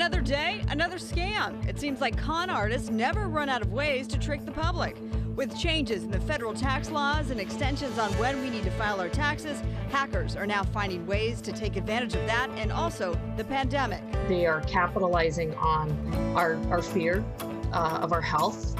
Another day, another scam. It seems like con artists never run out of ways to trick the public. With changes in the federal tax laws and extensions on when we need to file our taxes, hackers are now finding ways to take advantage of that and also the pandemic. They are capitalizing on our fear of our health.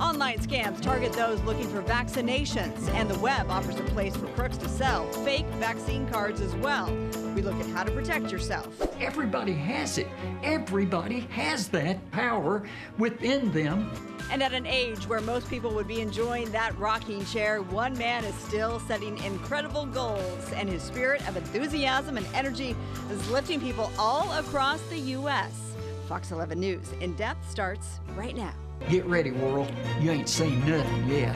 Online scams target those looking for vaccinations, and the web offers a place for crooks to sell fake vaccine cards as well. We look at how to protect yourself. Everybody has it. Everybody has that power within them. And at an age where most people would be enjoying that rocking chair, one man is still setting incredible goals, and his spirit of enthusiasm and energy is lifting people all across the U.S. Fox 11 News In Depth starts right now. Get ready, world. You ain't seen nothing yet.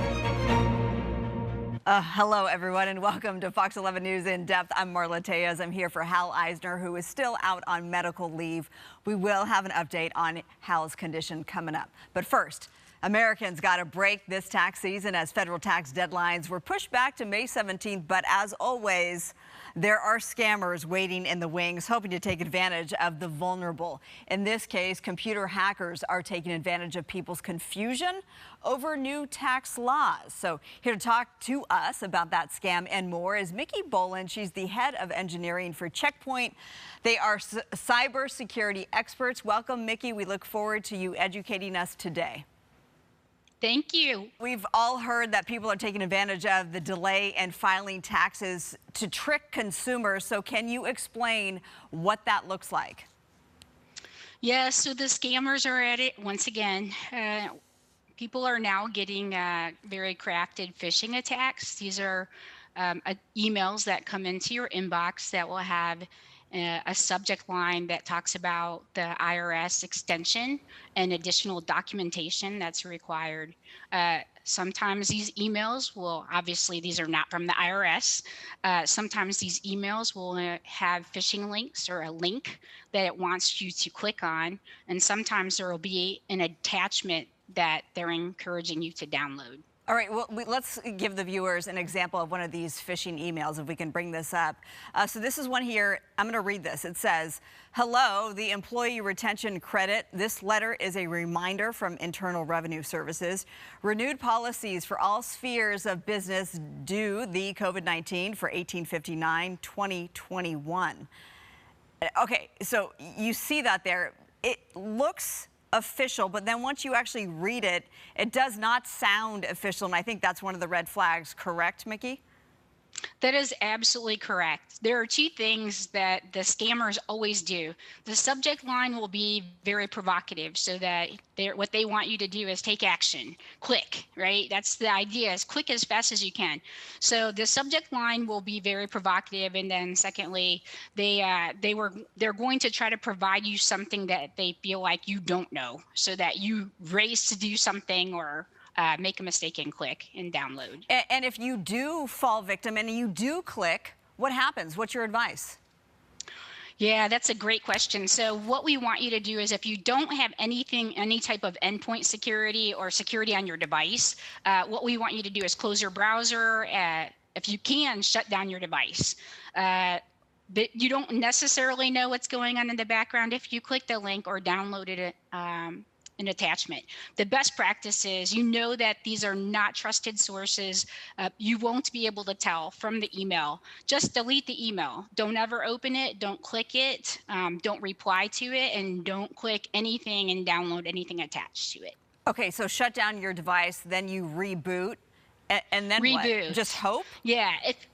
Hello, everyone, and welcome to Fox 11 News In Depth. I'm Marla Tejas. I'm here for Hal Eisner, who is still out on medical leave. We will have an update on Hal's condition coming up. But first, Americans got a break this tax season as federal tax deadlines were pushed back to May 17th. But as always, there are scammers waiting in the wings, hoping to take advantage of the vulnerable. In this case, computer hackers are taking advantage of people's confusion over new tax laws. So here to talk to us about that scam and more is Mickey Boland. She's the head of engineering for Checkpoint. They are cybersecurity experts. Welcome, Mickey. We look forward to you educating us today. Thank you. We've all heard that people are taking advantage of the delay in filing taxes to trick consumers. So can you explain what that looks like? Yeah, so the scammers are at it once again. People are now getting very crafted phishing attacks. These are emails that come into your inbox that will have a subject line that talks about the IRS extension and additional documentation that's required. Sometimes these emails will, obviously these are not from the IRS. Sometimes these emails will have phishing links or a link that it wants you to click on. And sometimes there will be an attachment that they're encouraging you to download. All right, well, let's give the viewers an example of one of these phishing emails, if we can bring this up. So this is one here. I'm going to read this. It says, "Hello, the Employee Retention Credit. This letter is a reminder from Internal Revenue Services. Renewed policies for all spheres of business due the COVID-19 for 18/59/2021. Okay, so you see that there. It looks official, but then once you actually read it, it does not sound official, and I think that's one of the red flags, correct, Mickey? That is absolutely correct. There are two things that the scammers always do. The subject line will be very provocative, so that what they want you to do is take action, click, right? That's the idea, is click as fast as you can. So the subject line will be very provocative, and then secondly, they're going to try to provide you something that they feel like you don't know, so that you race to do something or make a mistake and click and download. And if you do fall victim and you do click, what happens? What's your advice? Yeah, that's a great question. So what we want you to do is, if you don't have any type of endpoint security or security on your device, what we want you to do is close your browser. If you can, shut down your device. But you don't necessarily know what's going on in the background if you click the link or downloaded it. An attachment. The best practice is, you know that these are not trusted sources. You won't be able to tell from the email. Just delete the email. Don't ever open it. Don't click it. Don't reply to it, and don't click anything and download anything attached to it. Okay, so shut down your device, then you reboot, and then reboot. What? Just hope? Yeah,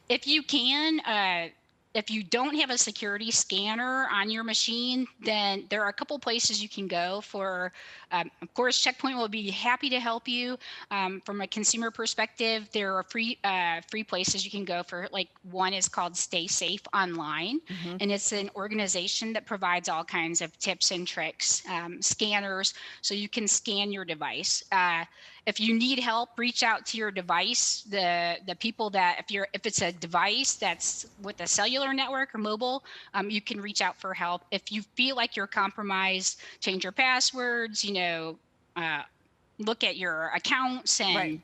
if you can. If you don't have a security scanner on your machine, then there are a couple places you can go for. Of course, Checkpoint will be happy to help you. From a consumer perspective, there are free places you can go for. Like, one is called Stay Safe Online, and it's an organization that provides all kinds of tips and tricks, scanners, so you can scan your device. If you need help, reach out to your device. The people that, if it's a device that's with a cellular network or mobile, you can reach out for help. If you feel like you're compromised, change your passwords. Look at your accounts and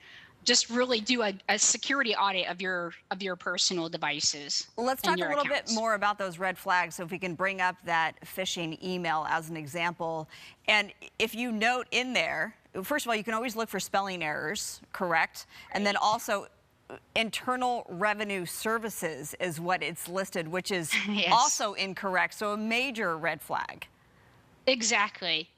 just really do a security audit of your personal devices. Let's and talk a your little bit accounts. more about those red flags. So if we can bring up that phishing email as an example. And if you note in there, first of all, you can always look for spelling errors, correct? And then also Internal Revenue Services is what it's listed, which is Yes. also incorrect. So a major red flag. Exactly.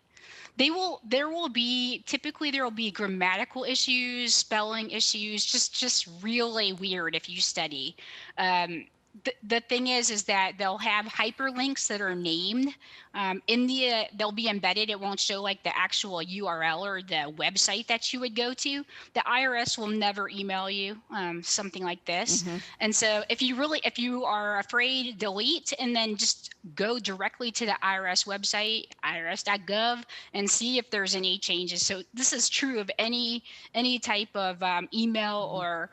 Typically there will be grammatical issues, spelling issues, just really weird if you study. The thing is that they'll have hyperlinks that are named they'll be embedded. It won't show like the actual URL or the website that you would go to. The IRS will never email you something like this. And so if you are afraid, delete and then just go directly to the IRS website, irs.gov, and see if there's any changes. So this is true of any type of email or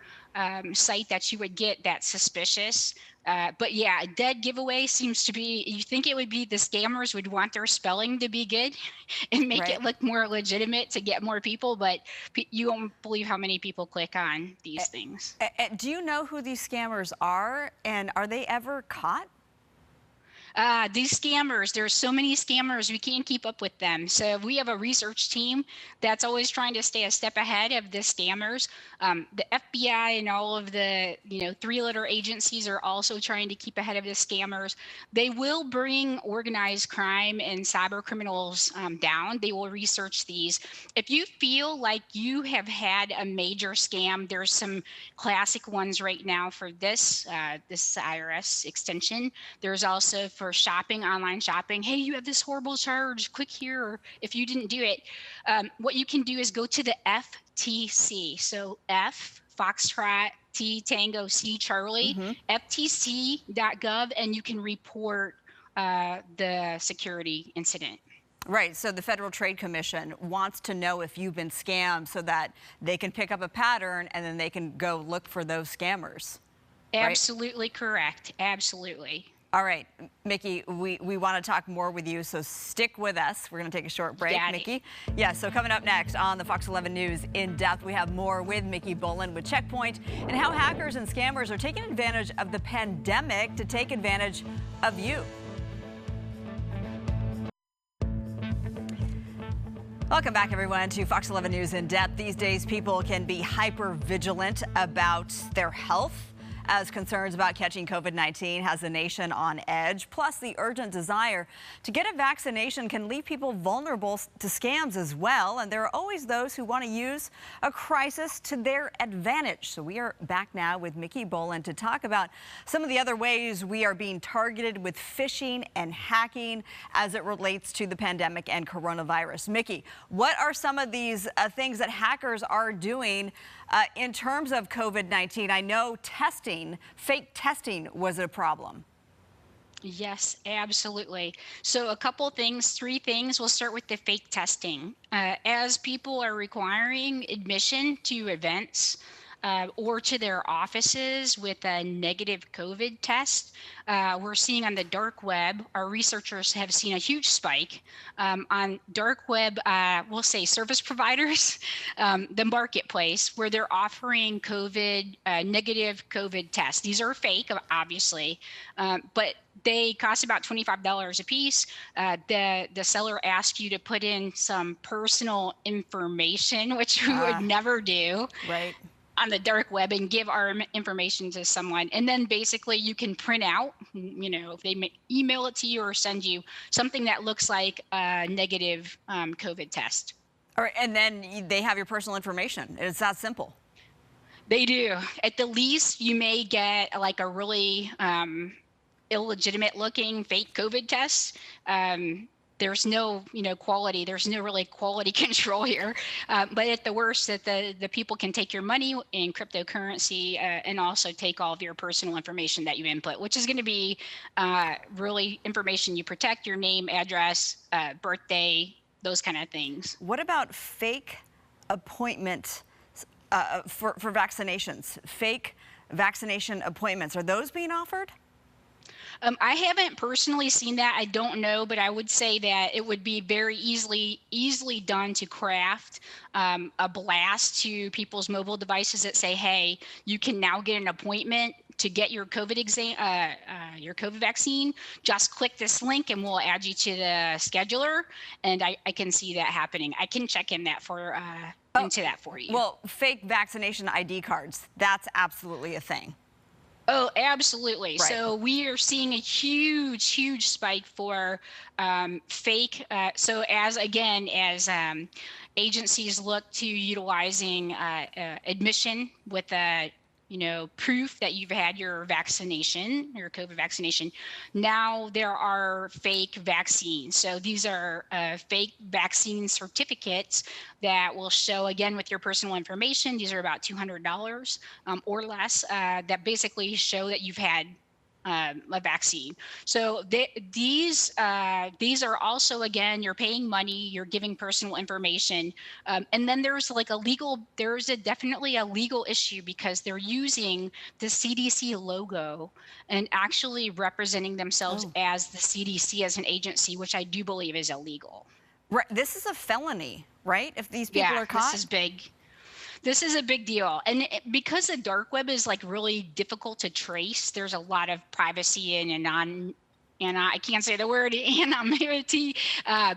site that you would get that's suspicious. But yeah, a dead giveaway seems to be, you think it would be the scammers would want their spelling to be good and make it look more legitimate to get more people, but you won't believe how many people click on these things. Do you know who these scammers are, and are they ever caught? These scammers, there's so many scammers, we can't keep up with them. So we have a research team that's always trying to stay a step ahead of the scammers. The FBI and all of the, three-letter agencies are also trying to keep ahead of the scammers. They will bring organized crime and cyber criminals down. They will research these. If you feel like you have had a major scam, there's some classic ones right now for this IRS extension. There's also for shopping, online shopping. Hey, you have this horrible charge, click here. Or if you didn't do it, what you can do is go to the FTC. So F, Foxtrot, T, Tango, C, Charlie, FTC.gov, and you can report the security incident. Right, so the Federal Trade Commission wants to know if you've been scammed so that they can pick up a pattern and then they can go look for those scammers. Absolutely correct. Absolutely. All right, Mickey, we want to talk more with you, so stick with us. We're going to take a short break, Mickey. Yeah, so coming up next on the Fox 11 News In Depth, we have more with Mickey Boland with Check Point and how hackers and scammers are taking advantage of the pandemic to take advantage of you. Welcome back, everyone, to Fox 11 News In Depth. These days, people can be hyper vigilant about their health as concerns about catching COVID-19 has the nation on edge. Plus, the urgent desire to get a vaccination can leave people vulnerable to scams as well. And there are always those who want to use a crisis to their advantage. So we are back now with Mickey Boland to talk about some of the other ways we are being targeted with phishing and hacking as it relates to the pandemic and coronavirus. Mickey, what are some of these things that hackers are doing in terms of COVID-19? I know fake testing was a problem. Yes, absolutely. So a couple things, three things. We'll start with the fake testing. As people are requiring admission to events or to their offices with a negative COVID test, we're seeing on the dark web, our researchers have seen a huge spike on dark web, we'll say service providers, the marketplace, where they're offering negative COVID tests. These are fake, obviously, but they cost about $25 a piece. The seller asks you to put in some personal information, which we would never do. Right. On the dark web and give our information to someone. And then basically you can print out, if they email it to you or send you something that looks like a negative COVID test. All right, and then they have your personal information. It's that simple. They do. At the least, you may get like a really illegitimate looking fake COVID test. There's no, quality. There's no really quality control here. But at the worst, that the people can take your money in cryptocurrency and also take all of your personal information that you input, which is going to be really information you protect: your name, address, birthday, those kind of things. What about fake appointment for vaccinations? Fake vaccination appointments, are those being offered? I haven't personally seen that. I don't know, but I would say that it would be very easily done to craft a blast to people's mobile devices that say, "Hey, you can now get an appointment to get your your COVID vaccine. Just click this link, and we'll add you to the scheduler." And I can see that happening. I can check in that for into that for you. Well, fake vaccination ID cards, that's absolutely a thing. Oh, absolutely. Right. So we are seeing a huge spike for fake. So as again, as agencies look to utilizing admission with proof that you've had your vaccination, your COVID vaccination, now there are fake vaccines. So these are fake vaccine certificates that will show, again, with your personal information. These are about $200 or less, that basically show that you've had a vaccine. So these are also, again, you're paying money, you're giving personal information, and then there's definitely a legal issue because they're using the CDC logo and actually representing themselves as the CDC as an agency, which I do believe is illegal. Right. This is a felony, right? If these people are caught. This is big. This is a big deal. And because the dark web is like really difficult to trace, there's a lot of privacy and I can't say the word, anonymity.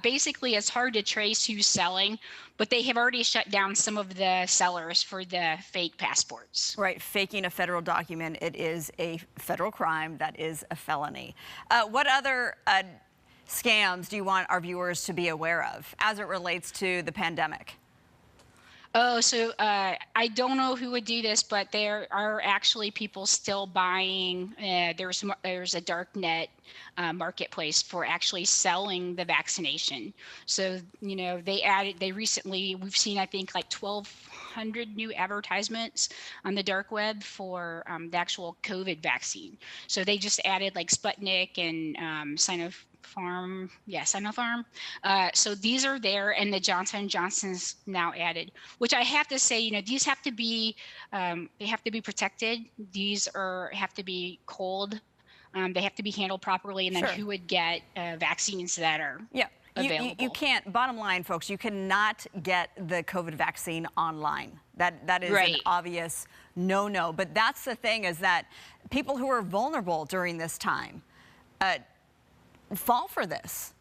Basically, it's hard to trace who's selling, but they have already shut down some of the sellers for the fake passports. Right, faking a federal document, it is a federal crime. That is a felony. What other scams do you want our viewers to be aware of as it relates to the pandemic? Oh, so I don't know who would do this, but there are actually people still buying. There's a dark net marketplace for actually selling the vaccination. So they recently, we've seen, I think, like 1,200 new advertisements on the dark web for the actual COVID vaccine. So they just added like Sputnik and Sinopharm. So these are there, and the Johnson & Johnson's now added, which I have to say, these have to be, they have to be protected. These have to be cold. They have to be handled properly, and then who would get vaccines that are available? You can't, bottom line, folks, you cannot get the COVID vaccine online. That is an obvious no. But that's the thing, is that people who are vulnerable during this time fall for this.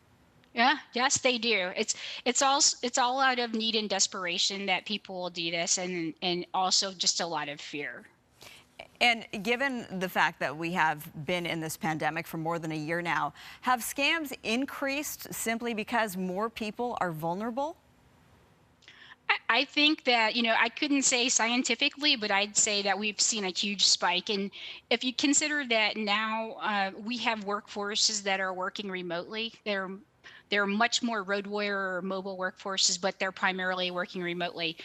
Yeah, yes, they do. It's all out of need and desperation that people will do this, and also just a lot of fear. And given the fact that we have been in this pandemic for more than a year now, have scams increased simply because more people are vulnerable? I think that, I couldn't say scientifically, but I'd say that we've seen a huge spike. And if you consider that now we have workforces that are working remotely, they're much more road warrior or mobile workforces, but they're primarily working remotely.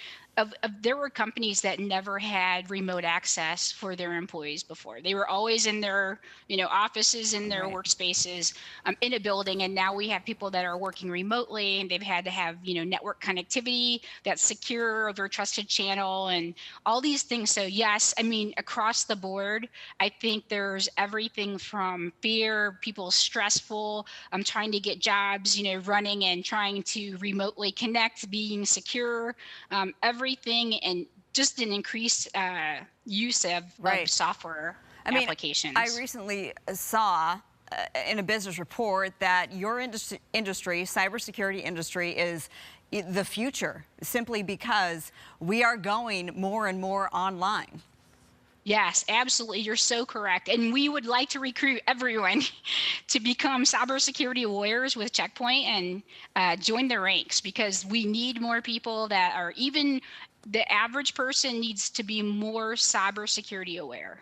There were companies that never had remote access for their employees before. They were always in their, offices, in their workspaces, in a building. And now we have people that are working remotely, and they've had to have, network connectivity that's secure over a trusted channel and all these things. So yes, I mean, across the board, I think there's everything from fear, people stressful, trying to get jobs, running and trying to remotely connect, being secure, everything, and just an increased use of software applications. I recently saw in a business report that your industry, cybersecurity industry, is the future, simply because we are going more and more online. Yes, absolutely. You're so correct. And we would like to recruit everyone to become cybersecurity warriors with Check Point and join the ranks, because we need more people that are, even the average person needs to be more cybersecurity aware.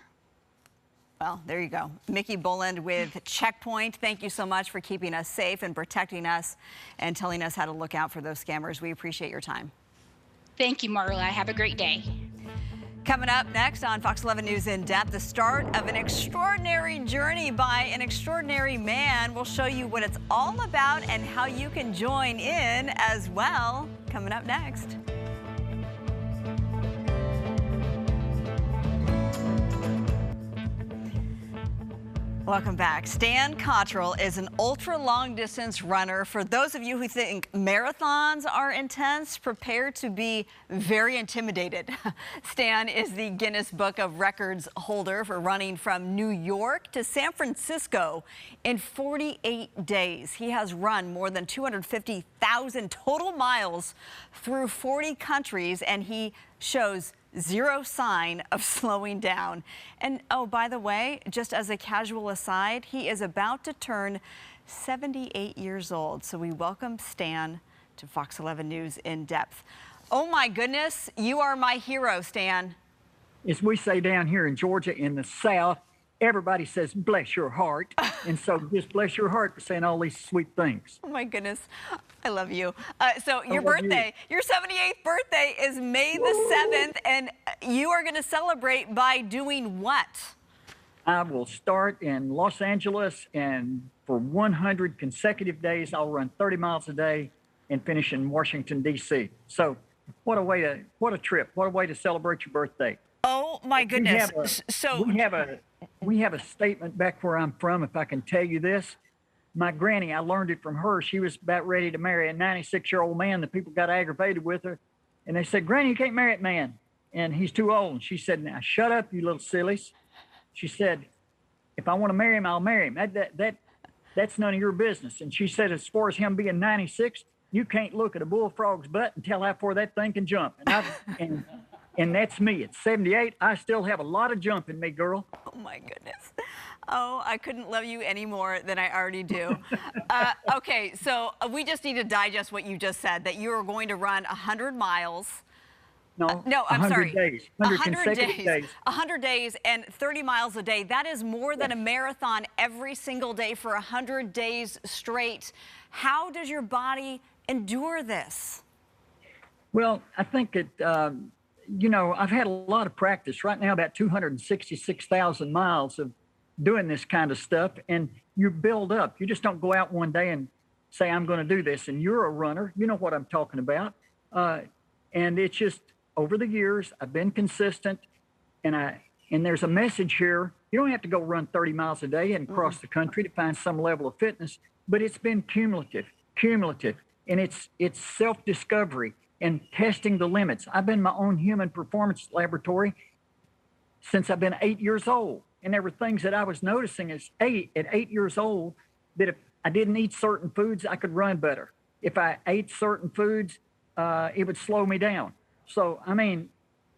Well, there you go. Mickey Boland with Check Point. Thank you so much for keeping us safe and protecting us and telling us how to look out for those scammers. We appreciate your time. Thank you, Marla. Have a great day. Coming up next on Fox 11 News In Depth, the start of an extraordinary journey by an extraordinary man. We'll show you what it's all about and how you can join in as well. Coming up next. Welcome back. Stan Cottrell is an ultra long distance runner. For those of you who think marathons are intense, prepare to be very intimidated. Stan is the Guinness Book of Records holder for running from New York to San Francisco in 48 days. He has run more than 250,000 total miles through 40 countries, and he shows zero sign of slowing down. And oh, by the way, just as a casual aside, he is about to turn 78 years old. So we welcome Stan to Fox 11 News In Depth. Oh my goodness, you are my hero, Stan. As we say down here in Georgia in the South, everybody says, bless your heart. And so just bless your heart for saying all these sweet things. Oh my goodness, I love you. So your birthday, your 78th birthday is May the 7th, and you are going to celebrate by doing what? I will start in Los Angeles, and for 100 consecutive days, I'll run 30 miles a day and finish in Washington, D.C. So what a trip. What a way to celebrate your birthday. Oh my goodness. We have a statement back where I'm from, if I can tell you this. My granny, I learned it from her. She was about ready to marry a 96-year-old man. The people got aggravated with her. And they said, Granny, you can't marry that man. And he's too old. And she said, now shut up, you little sillies. She said, if I want to marry him, I'll marry him. That's none of your business. And she said, as far as him being 96, you can't look at a bullfrog's butt and tell how far that thing can jump. And that's me. At 78, I still have a lot of jump in me, girl. Oh, my goodness. Oh, I couldn't love you any more than I already do. Okay, so we just need to digest what you just said, that you are going to run 100 miles. No, I'm 100 sorry. days. 100 consecutive days. 100 days and 30 miles a day. That is more than a marathon every single day for 100 days straight. How does your body endure this? Well, I think it... you know, I've had a lot of practice right now, about 266,000 miles of doing this kind of stuff. And you build up. You just don't go out one day and say, I'm going to do this. And you're a runner. You know what I'm talking about. And it's just over the years, I've been consistent. And there's a message here. You don't have to go run 30 miles a day and cross the country to find some level of fitness. But it's been cumulative. And it's self-discovery and testing the limits. I've been my own human performance laboratory since I've been 8 years old. And there were things that I was noticing at 8 years old, that if I didn't eat certain foods, I could run better. If I ate certain foods, it would slow me down. So, I mean,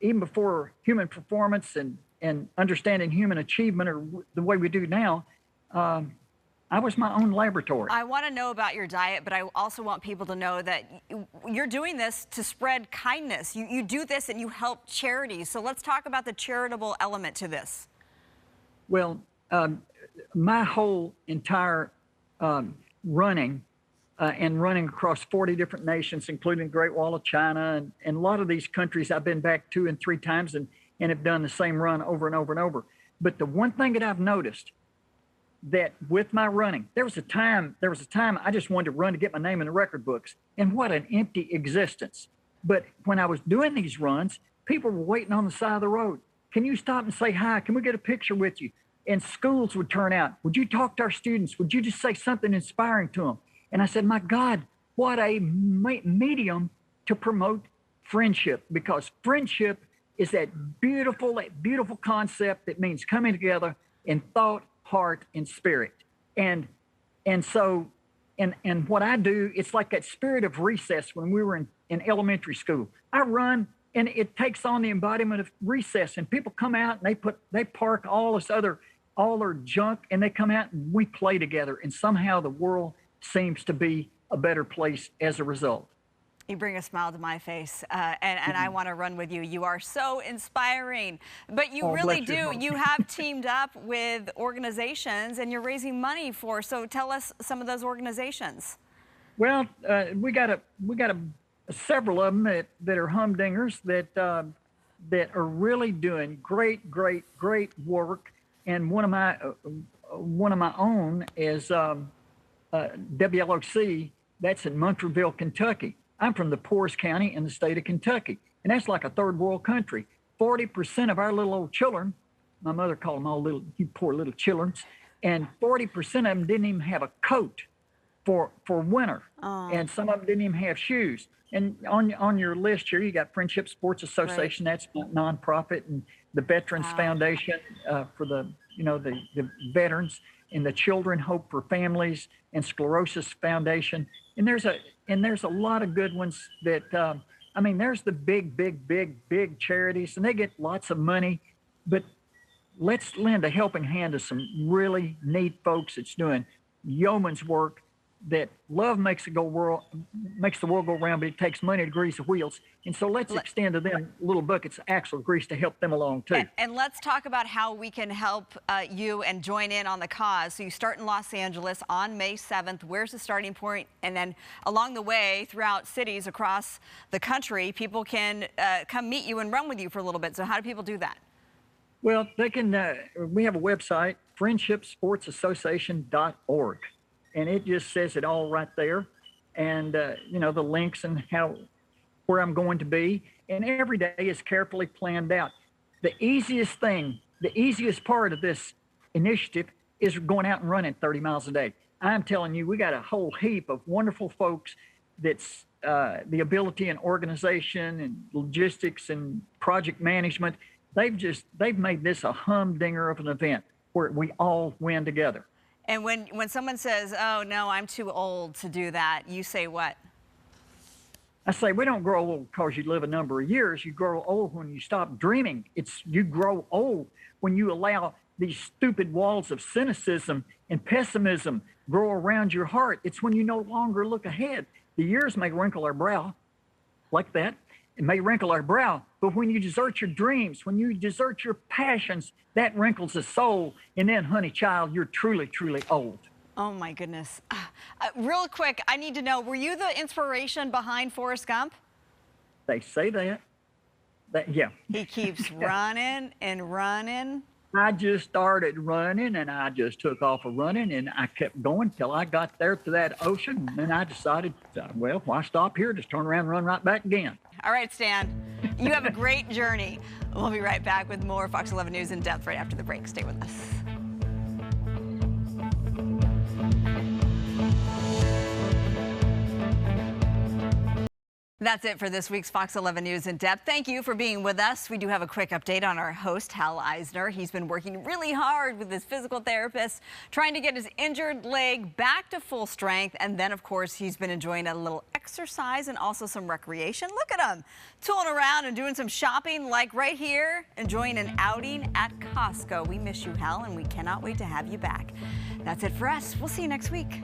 even before human performance and understanding human achievement or the way we do now, I was my own laboratory. I want to know about your diet, but I also want people to know that you're doing this to spread kindness. You do this and you help charities. So let's talk about the charitable element to this. Well, my whole entire running and running across 40 different nations, including the Great Wall of China, and a lot of these countries I've been back 2 and 3 times and have done the same run over and over and over. But the one thing that I've noticed, that with my running, there was a time I just wanted to run to get my name in the record books, and what an empty existence. But when I was doing these runs, people were waiting on the side of the road. Can you stop and say hi? Can we get a picture with you? And schools would turn out. Would you talk to our students? Would you just say something inspiring to them? And I said, my God, what a medium to promote friendship, because friendship is that beautiful concept that means coming together in thought, heart, and spirit. And so what I do, it's like that spirit of recess when we were in elementary school. I run and it takes on the embodiment of recess, and people come out and they park all their junk, and they come out and we play together, and somehow the world seems to be a better place as a result. You bring a smile to my face, and I want to run with you. You are so inspiring. But you really do. You have teamed up with organizations, and you're raising money for. So tell us some of those organizations. Well, we got several of them that are humdingers that are really doing great work. And one of my own is WLOC. That's in Montreeville, Kentucky. I'm from the poorest county in the state of Kentucky, and that's like a third world country. 40% of our little old children, my mother called them all little, you poor little children, and 40% of them didn't even have a coat for winter, Oh. and some of them didn't even have shoes. And on your list here, you got Friendship Sports Association, that's a nonprofit, and the Veterans Foundation for the veterans, and the Children Hope for Families, and Sclerosis Foundation. And there's a lot of good ones that I mean, there's the big charities, and they get lots of money, but let's lend a helping hand to some really neat folks that's doing yeoman's work. That love makes the world go round, but it takes money to grease the wheels. And so let's extend to them little buckets of axle grease to help them along too. And let's talk about how we can help you and join in on the cause. So you start in Los Angeles on May 7th. Where's the starting point? And then along the way, throughout cities across the country, people can come meet you and run with you for a little bit. So how do people do that? Well, they can. We have a website, friendshipsportsassociation.org. And it just says it all right there. And, the links and where I'm going to be. And every day is carefully planned out. The easiest part of this initiative is going out and running 30 miles a day. I'm telling you, we got a whole heap of wonderful folks that's the ability and organization and logistics and project management. They've made this a humdinger of an event where we all win together. And when someone says, oh, no, I'm too old to do that, you say what? I say, we don't grow old because you live a number of years. You grow old when you stop dreaming. You grow old when you allow these stupid walls of cynicism and pessimism grow around your heart. It's when you no longer look ahead. The years may wrinkle our brow like that. It may wrinkle our brow, but when you desert your dreams, when you desert your passions, that wrinkles the soul. And then, honey child, you're truly, truly old. Oh, my goodness. Real quick, I need to know, were you the inspiration behind Forrest Gump? They say that. Yeah. He keeps running and running. I just started running, and I just took off running, and I kept going till I got there to that ocean. And then I decided, well, why stop here? Just turn around and run right back again. All right, Stan, you have a great journey. We'll be right back with more Fox 11 News in depth right after the break. Stay with us. That's it for this week's Fox 11 News in depth. Thank you for being with us. We do have a quick update on our host, Hal Eisner. He's been working really hard with his physical therapist, trying to get his injured leg back to full strength. And then, of course, he's been enjoying a little exercise and also some recreation. Look at him tooling around and doing some shopping, like right here, enjoying an outing at Costco. We miss you, Hal, and we cannot wait to have you back. That's it for us. We'll see you next week.